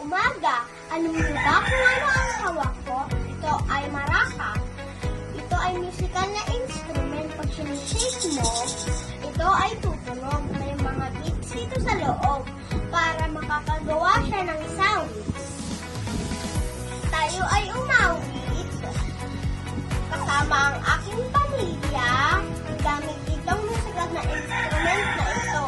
umaga. Alam niyo ba kung ano ang hawak ko? Ito ay maraka. Ito ay musical na instrument. Pag sinishake mo, ito ay tutunog. May mga beats dito sa loob para makakagawa siya ng sound. Tayo ay umawit kasama ang aking pamilya gamit itong musical na instrument na ito.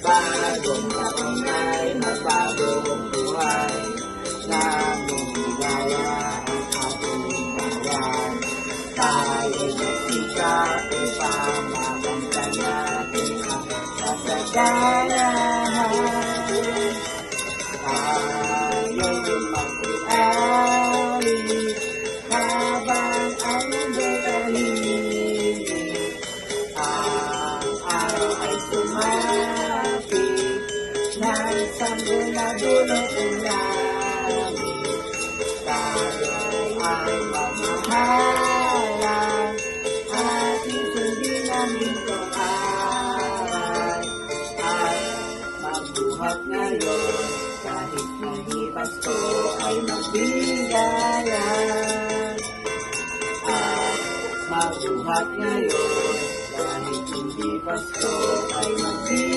Bagong taon ay magbagong buhay, namong ligaya ang ating bayan. Tayo'y magsikap upang makamtan natin ang kasaganahan. Tayo'y mag-iari habang ang mundo'y tahimik. Ang araw ay sumapit, nagsanggo na dulot namin. Tayo ay mamahalan at isundin namin itong aral. At magbuhat ngayon kahit hindi Pasko ay magbigayan. At magbuhat ngayon kahit hindi Pasko ay magbigayan.